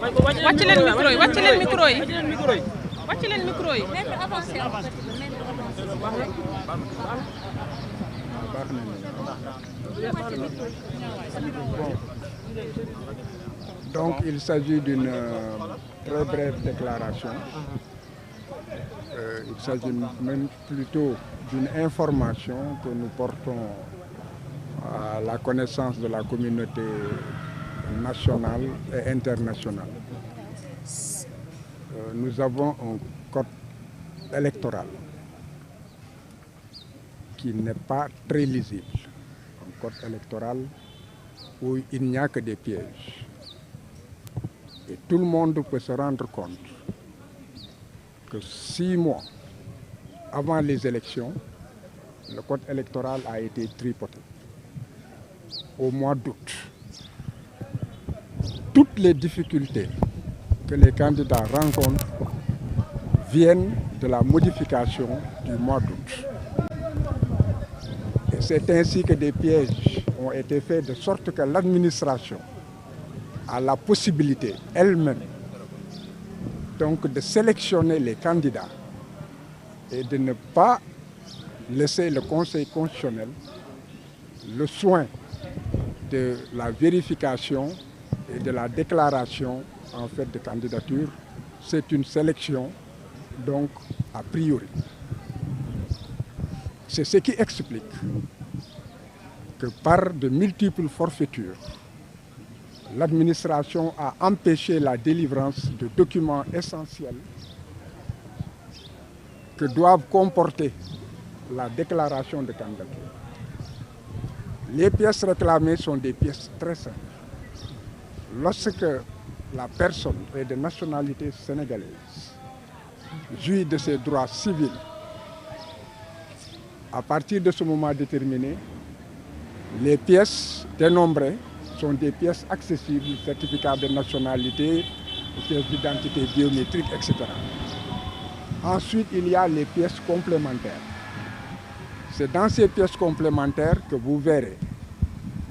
wàcc leen micro yi wàcc leen micro yi wàcc leen micro yi. Donc il s'agit d'une très brève déclaration. Il s'agit même plutôt d'une information que nous portons à la connaissance de la communauté nationale et internationale. Nous avons un code électoral qui n'est pas très lisible. Un code électoral où il n'y a que des pièges. Et tout le monde peut se rendre compte que 6 mois avant les élections, le code électoral a été tripoté. Au mois d'août, toutes les difficultés que les candidats rencontrent viennent de la modification du mois d'août. Et c'est ainsi que des pièges ont été faits de sorte que l'administration a la possibilité elle-même donc de sélectionner les candidats et de ne pas laisser le Conseil constitutionnel le soin de la vérification et de la déclaration en fait de candidature. C'est une sélection donc a priori. C'est ce qui explique que par de multiples forfaitures, l'administration a empêché la délivrance de documents essentiels que doivent comporter la déclaration de candidature. Les pièces réclamées sont des pièces très simples. Lorsque la personne est de nationalité sénégalaise, jouit de ses droits civils, à partir de ce moment déterminé, les pièces dénombrées sont des pièces accessibles, certificats de nationalité, pièces d'identité biométrique, etc. Ensuite, il y a les pièces complémentaires. C'est dans ces pièces complémentaires que vous verrez,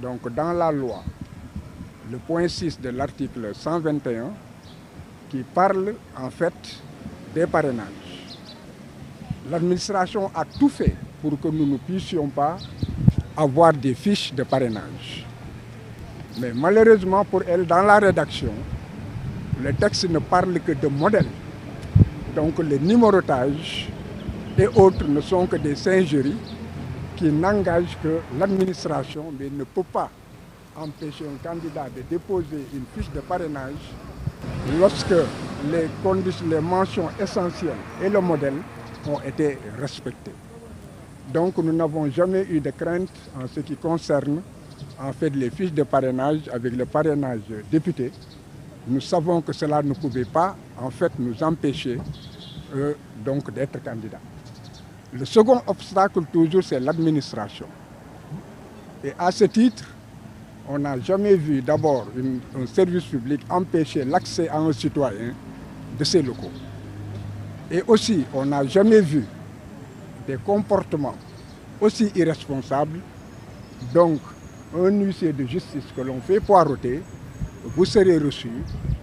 donc dans la loi, le point 6 de l'article 121 qui parle en fait des parrainages. L'administration a tout fait pour que nous ne puissions pas avoir des fiches de parrainage. Mais malheureusement pour elle, dans la rédaction, le texte ne parle que de modèles. Donc le numérotage et autres ne sont que des singeries qui n'engagent que l'administration, mais ne peut pas empêcher un candidat de déposer une fiche de parrainage lorsque les conditions, les mentions essentielles et le modèle ont été respectés. Donc nous n'avons jamais eu de crainte en ce qui concerne en fait les fiches de parrainage avec le parrainage député. Nous savons que cela ne pouvait pas en fait nous empêcher donc d'être candidats. Le second obstacle toujours c'est l'administration. Et à ce titre, on n'a jamais vu d'abord un service public empêcher l'accès à un citoyen de ses locaux. Et aussi, on n'a jamais vu des comportements aussi irresponsables. Donc, un huissier de justice que l'on fait poireauter, vous serez reçu,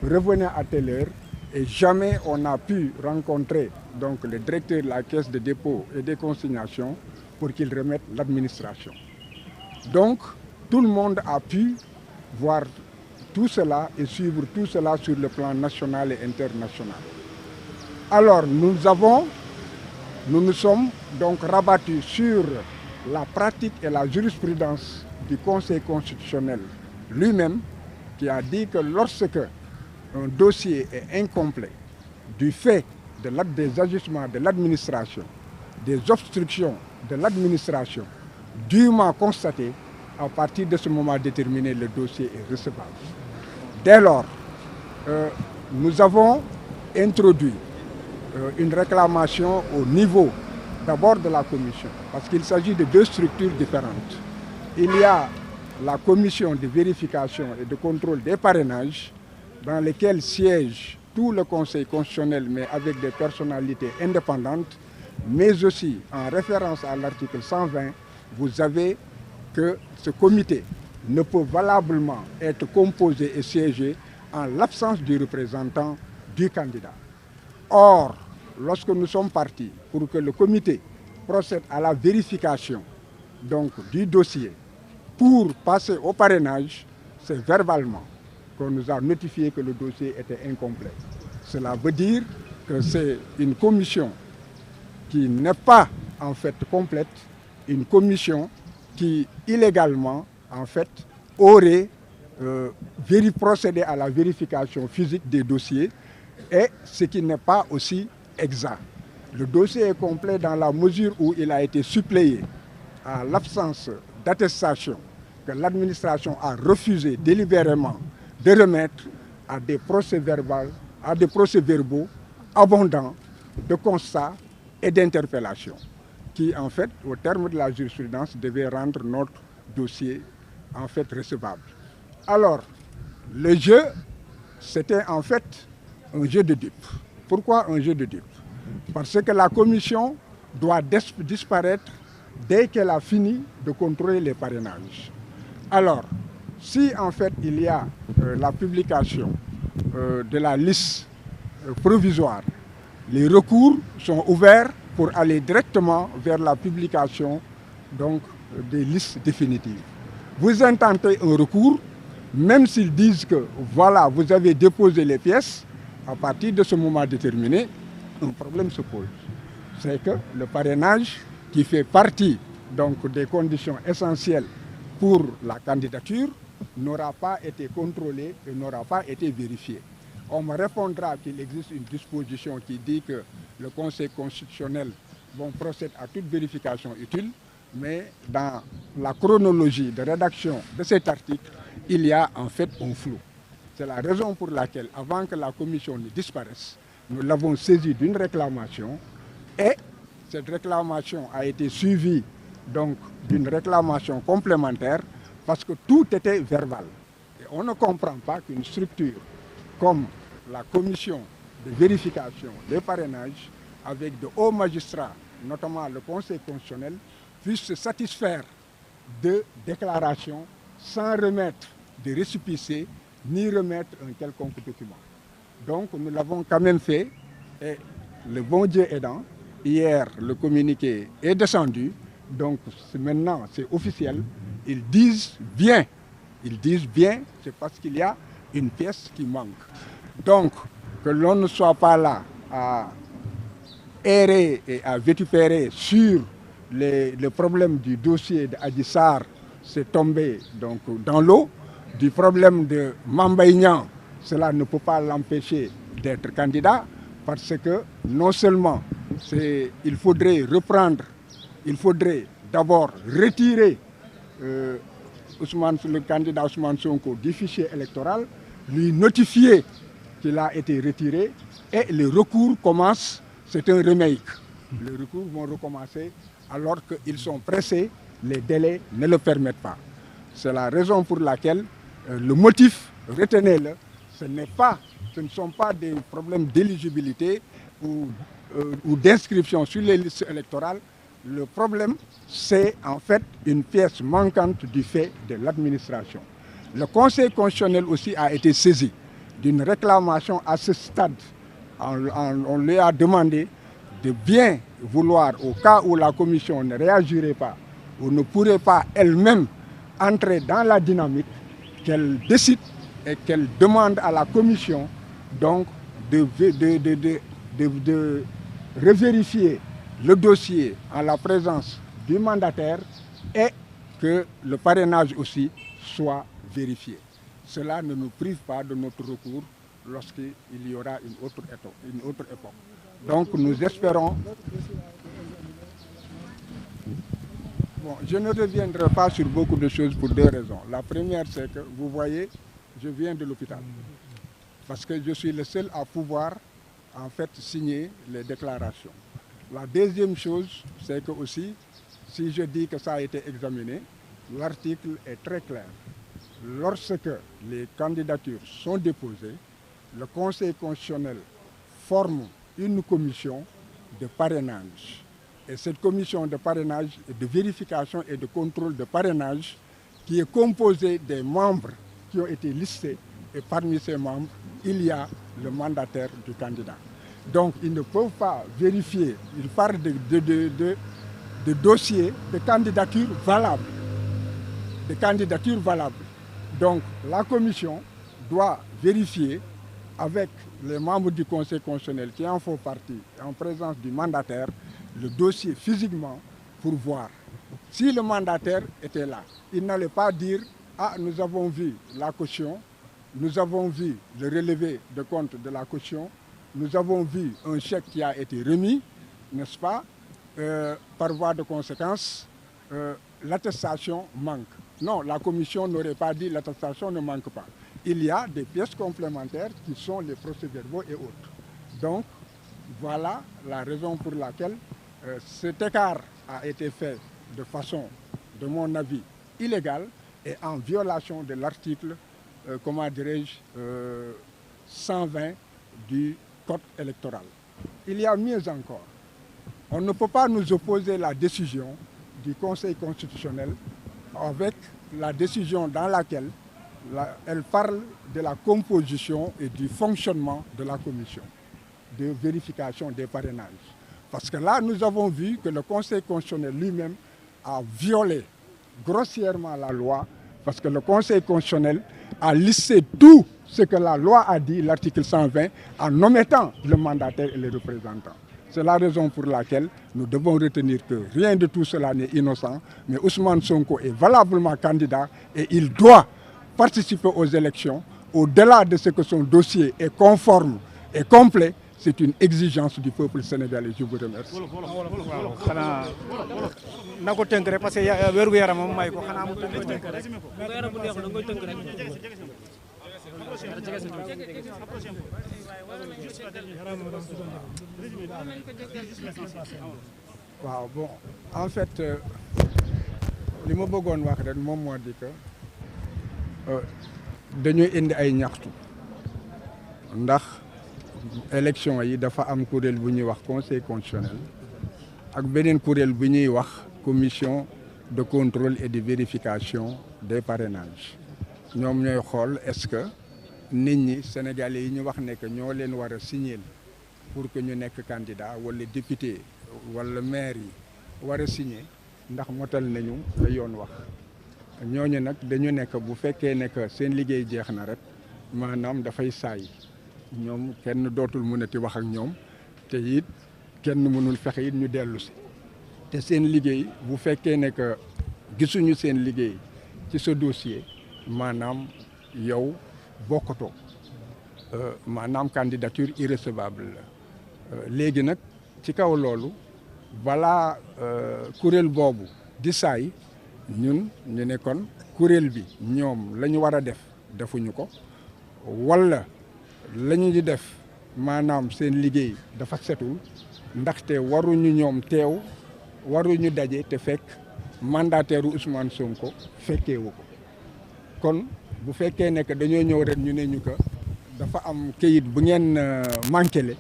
revenez à telle heure, et jamais on n'a pu rencontrer donc, le directeur de la caisse de dépôt et des consignations pour qu'il remette l'administration. Donc, tout le monde a pu voir tout cela et suivre tout cela sur le plan national et international. Alors, nous nous sommes donc rabattus sur la pratique et la jurisprudence du Conseil constitutionnel lui-même, qui a dit que lorsque un dossier est incomplet du fait des agissements de l'administration, des obstructions de l'administration, dûment constatées, à partir de ce moment déterminé, le dossier est recevable. Dès lors, nous avons introduit une réclamation au niveau d'abord de la commission, parce qu'il s'agit de deux structures différentes. Il y a la commission de vérification et de contrôle des parrainages, dans lesquelles siège tout le Conseil constitutionnel, mais avec des personnalités indépendantes, mais aussi en référence à l'article 120, vous avez que ce comité ne peut valablement être composé et siéger en l'absence du représentant du candidat. Or, lorsque nous sommes partis pour que le comité procède à la vérification donc, du dossier pour passer au parrainage, c'est verbalement qu'on nous a notifié que le dossier était incomplet. Cela veut dire que c'est une commission qui n'est pas en fait complète, une commission qui illégalement en fait aurait procédé à la vérification physique des dossiers, et ce qui n'est pas aussi exact. Le dossier est complet dans la mesure où il a été suppléé à l'absence d'attestation que l'administration a refusé délibérément de remettre à des procès-verbaux abondants de constats et d'interpellations qui, en fait, au terme de la jurisprudence, devaient rendre notre dossier, en fait, recevable. Alors, le jeu, c'était en fait un jeu de dupes. Pourquoi un jeu de dupes? Parce que la commission doit disparaître dès qu'elle a fini de contrôler les parrainages. Alors, si en fait il y a la publication de la liste provisoire, les recours sont ouverts pour aller directement vers la publication donc, des listes définitives. Vous intentez un recours, même s'ils disent que voilà, vous avez déposé les pièces, à partir de ce moment déterminé, un problème se pose. C'est que le parrainage, qui fait partie donc, des conditions essentielles pour la candidature, n'aura pas été contrôlé et n'aura pas été vérifié. On me répondra qu'il existe une disposition qui dit que le Conseil constitutionnel procède à toute vérification utile, mais dans la chronologie de rédaction de cet article, il y a en fait un flou. C'est la raison pour laquelle, avant que la commission ne disparaisse, nous l'avons saisie d'une réclamation, et cette réclamation a été suivie donc d'une réclamation complémentaire parce que tout était verbal. Et on ne comprend pas qu'une structure comme la commission de vérification des parrainages, avec de hauts magistrats, notamment le Conseil constitutionnel, puisse se satisfaire de déclarations sans remettre de récépissé ni remettre un quelconque document. Donc nous l'avons quand même fait, et le bon Dieu aidant, hier le communiqué est descendu, donc maintenant c'est officiel, ils disent bien, c'est parce qu'il y a une pièce qui manque. Donc que l'on ne soit pas là à errer et à vitupérer sur le problème du dossier d'Adji Sarr, c'est tombé donc dans l'eau. Du problème de Mame Mbaye Niang, cela ne peut pas l'empêcher d'être candidat, parce que non seulement il faudrait d'abord retirer le candidat Ousmane Sonko du fichier électoral, lui notifier qu'il a été retiré, et les recours commencent, c'est un remake. Les recours vont recommencer alors qu'ils sont pressés, les délais ne le permettent pas. C'est la raison pour laquelle le motif, retenez-le, ce ne sont pas des problèmes d'éligibilité ou d'inscription sur les listes électorales. Le problème, c'est en fait une pièce manquante du fait de l'administration. Le Conseil constitutionnel aussi a été saisi d'une réclamation à ce stade. On lui a demandé de bien vouloir, au cas où la commission ne réagirait pas ou ne pourrait pas elle-même entrer dans la dynamique, qu'elle décide et qu'elle demande à la commission donc de revérifier le dossier en la présence du mandataire, et que le parrainage aussi soit vérifié. Cela ne nous prive pas de notre recours lorsqu'il y aura une autre époque. Donc nous espérons... Bon, je ne reviendrai pas sur beaucoup de choses pour deux raisons. La première, c'est que, vous voyez, je viens de l'hôpital. Parce que je suis le seul à pouvoir, en fait, signer les déclarations. La deuxième chose, c'est que aussi, si je dis que ça a été examiné, l'article est très clair. Lorsque les candidatures sont déposées, le Conseil constitutionnel forme une commission de parrainage. Et cette commission de parrainage, de vérification et de contrôle de parrainage, qui est composée des membres qui ont été listés et parmi ces membres, il y a le mandataire du candidat. Donc, ils ne peuvent pas vérifier. Ils parlent de dossiers de candidature valables. De candidature valables. Donc, la commission doit vérifier avec les membres du Conseil constitutionnel qui en font partie, en présence du mandataire, le dossier physiquement pour voir. Si le mandataire était là, il n'allait pas dire « Ah, nous avons vu la caution, nous avons vu le relevé de compte de la caution, nous avons vu un chèque qui a été remis, n'est-ce pas? Par voie de conséquence, l'attestation manque. » Non, la commission n'aurait pas dit l'attestation ne manque pas. Il y a des pièces complémentaires qui sont les procès-verbaux et autres. Donc, voilà la raison pour laquelle cet écart a été fait de façon, de mon avis, illégale et en violation de l'article, comment dirais-je, 120 du Code électoral. Il y a mieux encore. On ne peut pas nous opposer la décision du Conseil constitutionnel avec la décision dans laquelle elle parle de la composition et du fonctionnement de la commission de vérification des parrainages. Parce que là, nous avons vu que le Conseil constitutionnel lui-même a violé grossièrement la loi, parce que le Conseil constitutionnel a listé tout ce que la loi a dit, l'article 120, en omettant le mandataire et les représentants. C'est la raison pour laquelle nous devons retenir que rien de tout cela n'est innocent, mais Ousmane Sonko est valablement candidat et il doit participer aux élections. Au-delà de ce que son dossier est conforme et complet, c'est une exigence du peuple sénégalais. Je vous remercie. waaw bon en fait li ma bëggoon wax rek moom moo di que dañuy indi ay ñaxtu ndax élection yi dafa am kuréel bu ñuy wax conseil constitutionnel ak beneen kuréel bu ñuy wax commission de contrôle et de vérification des parrainages ñoom ñooy xool est-ce que nit ñi sénégalais yi ñu wax ne que ñoo leen war a signer pour que ñu nekk candidat wala député wala maire yi war a signer ndax motal nañu la yoon wax ñooñu nag dañu nekk bu fekkee ne que seen liggéey jeex na rek maanaam dafay saay ñoom kenn dootul mënati wax ak ñoom te it kenn mënul fexe it ñu dellu si te seen liggéey bu fekkee ne que gisuñu seen liggéey ci sa dossier maanaam yow bokkatoo maanaam candidature irrecevable la léegi nag ci kaw loolu balaa kuréel boobu di saay ñun ñu ne kon kuréel bi ñoom la ñu war a def defuñu ko wala la ñu di def maanaam seen liggéey dafa setul ndaxte waruñu ñoom teew waruñu daje te fekk mandataire Ousmane Sonko fekkeewu ko kon bu fekkee ne que dañoo ñëw rek ñu ne ñu ko dafa am kayit bu ngeen manqué le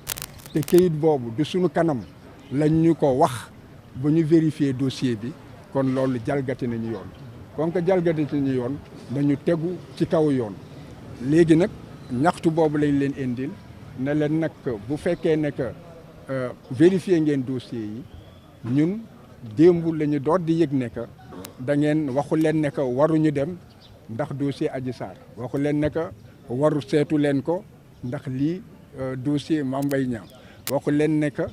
te kayit boobu du suñu kanam lañ ñu ko wax ba ñu vérifier dossier bi kon loolu jalgati nañu yoon kon que jalgati nañu yoon nañu tegu ci kaw yoon léegi nag ñaxtu boobu lañ leen indil ne leen nag bu fekkee ne que vérifier ngeen dossier yi ñun démb la ñu doot di yëg ne que da ngeen waxu leen ne que waruñu dem ndax dossier Adji Sarr waxu leen ne que waru seetu leen ko ndax lii dossier Mame Mbaye Niang waxu leen ne que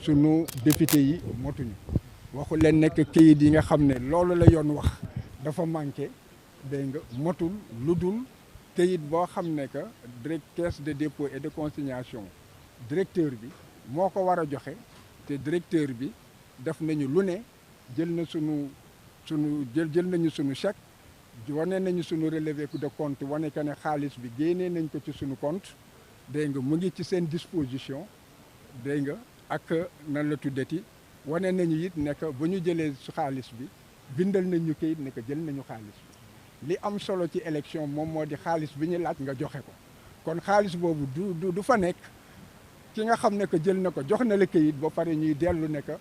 sunu député yi motuñu waxu leen ne que kayit yi nga xam ne loolu la yoon wax dafa manqué dégg nga motul lu dul kayit boo xam ne que caisse de dépôt et de consignation directeur bi moo ko war a joxe te directeur bi def nañu lu ne jël na jël nañu sunu chèque wane nañu sunu relevé de compte wane que ne xaalis bi génnee nañ ko ci sunu compte dégg nga mu ngi ci seen disposition dégg nga ak nan la tuddati wane nañu it ne que ba ñu jëlee su xaalis bi bindal nañ ñu kayit ne que jël nañu xaalis bi li am solo ci élection moom moo di xaalis bi ñu laaj nga joxe ko kon xaalis boobu du fa nekk ki nga xam ne que jël na ko jox na la kayit ba pare ñuy dellu ne que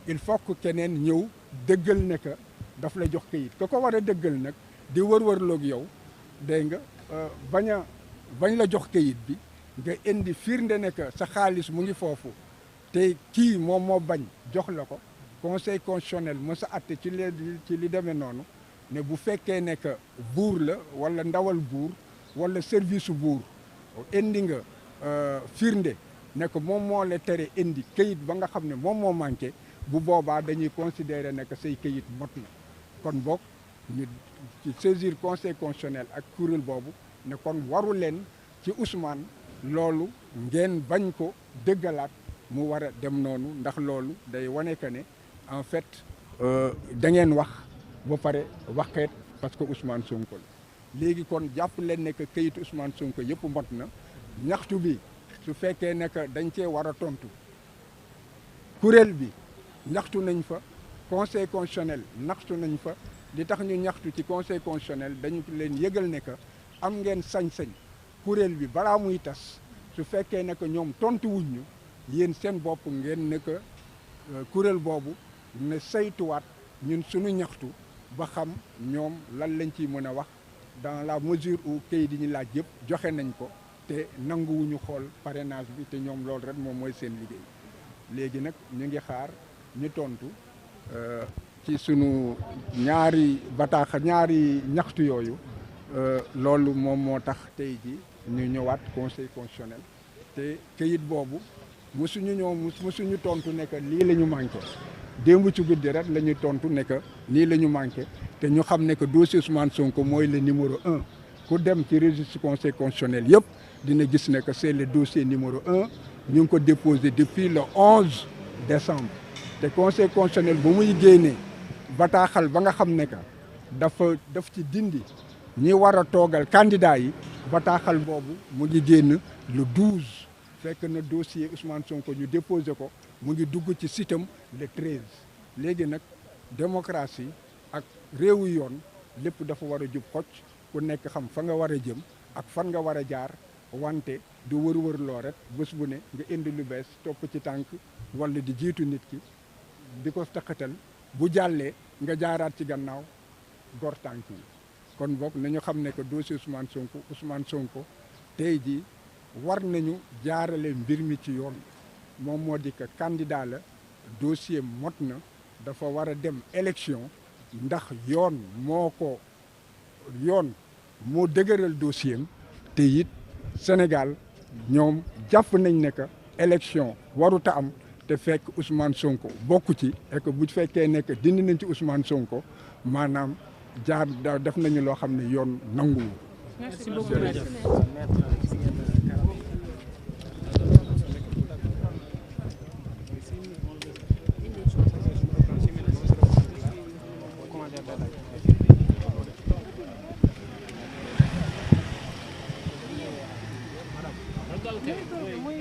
il faut que keneen ñëw dëggal ne que daf la jox kayit ka ko war a dëggal nag di wër-wërloog yow dégg nga bañ a bañ la jox kayit bi nga indi firnde ne que sa xaalis mu ngi foofu te kii moom moo bañ jox la ko conseil constitutionnel mës a atte ci li demee noonu ne bu fekkee ne que buur la wala ndawal buur wala service buur indi nga firnde ne que moom moo la tere indi kayit ba nga xam ne moom moo manqué bu boobaa dañuy considérer ne que say kayit mot na kon boog ñu ci saisir conseil constitutionnel ak kuréel boobu ne kon waru leen ci Ousmane loolu ngeen bañ ko dëggalaat mu war a dem noonu ndax loolu day wane que ne en fait da ngeen wax ba pare waxeet parce que Ousmane Sonko la léegi kon jàpp leen ne que kayitu Ousmane Sonko yëpp mot na ñaxtu bi su fekkee ne que dañ cee war a tontu kuréel bi ñaxtu nañ fa conseil constitutionnel ñaxtu nañ fa li tax ñu ñaxtu ci conseil constitutionnel dañu leen yëgal ne que am ngeen sañ-sañ kuréel bi balaa muy tas su fekkee ne que ñoom tontu wuñ ñu yéen seen bopp ngeen ne que kuréel boobu ne saytuwaat ñun suñu ñaxtu ba xam ñoom lan lañ ciy mën a wax dans la mesure où kayit yi ñu laaj yëpp joxe nañ ko te nanguwuñu xool parrainage bi te ñoom loolu rek moom mooy seen liggéey léegi nag ñu ngi xaar ñu tontu ci sunu ñaari ñaxtu yooyu loolu moom moo tax tey ji ñu ñëwaat conseil constitutionnel te kayit boobu musuñu tontu ne que lii la ñu manqué démb ci guddi rek la ñu tontu ne que lii la ñu manqué te ñu xam ne que dossier Ousmane Sonko mooy le numéro 1 ku dem ci registre conseil constitutionnel yëpp dina gis ne que c'est le dossier numéro 1 ñu ngi ko déposé depuis le 11 décembre te conseil constitutionnel bu muy génnee bataaxal ba nga xam ne que daf ci dindi ñi war a toogal candidat yi bataaxal boobu mu ngi génn le 12 fekk na dossier Ousmane Sonko ñu déposé ko mu ngi dugg ci sitam le 13 léegi nag démocratie ak réewu yoon lépp dafa war a jub xocc ku nekk xam fa nga war a jëm ak fan nga war a jaar wante du wër-wër loo rek bés bu ne nga indi lu bees topp ci tànk wala di jiitu nit ki di ko taxatal bu jàllee nga jaaraat ci gannaaw gor tànk yi kon boog nañu xam ne que dossier Ousmane Sonko tey jii war nañu jaarale mbir mi ci yoon moom moo di que candidat la dossier mot na dafa war a dem élection ndax yoon moo dëgëral dossier am te it Sénégal ñoom jàpp nañ ne que élection waruta am te fekk Ousmane Sonko bokk ci et que bu fekkee ne que dindi nañ ci Ousmane Sonko maanaam def nañu loo xam ne yoon nanguwu. Merci beaucoup. Muy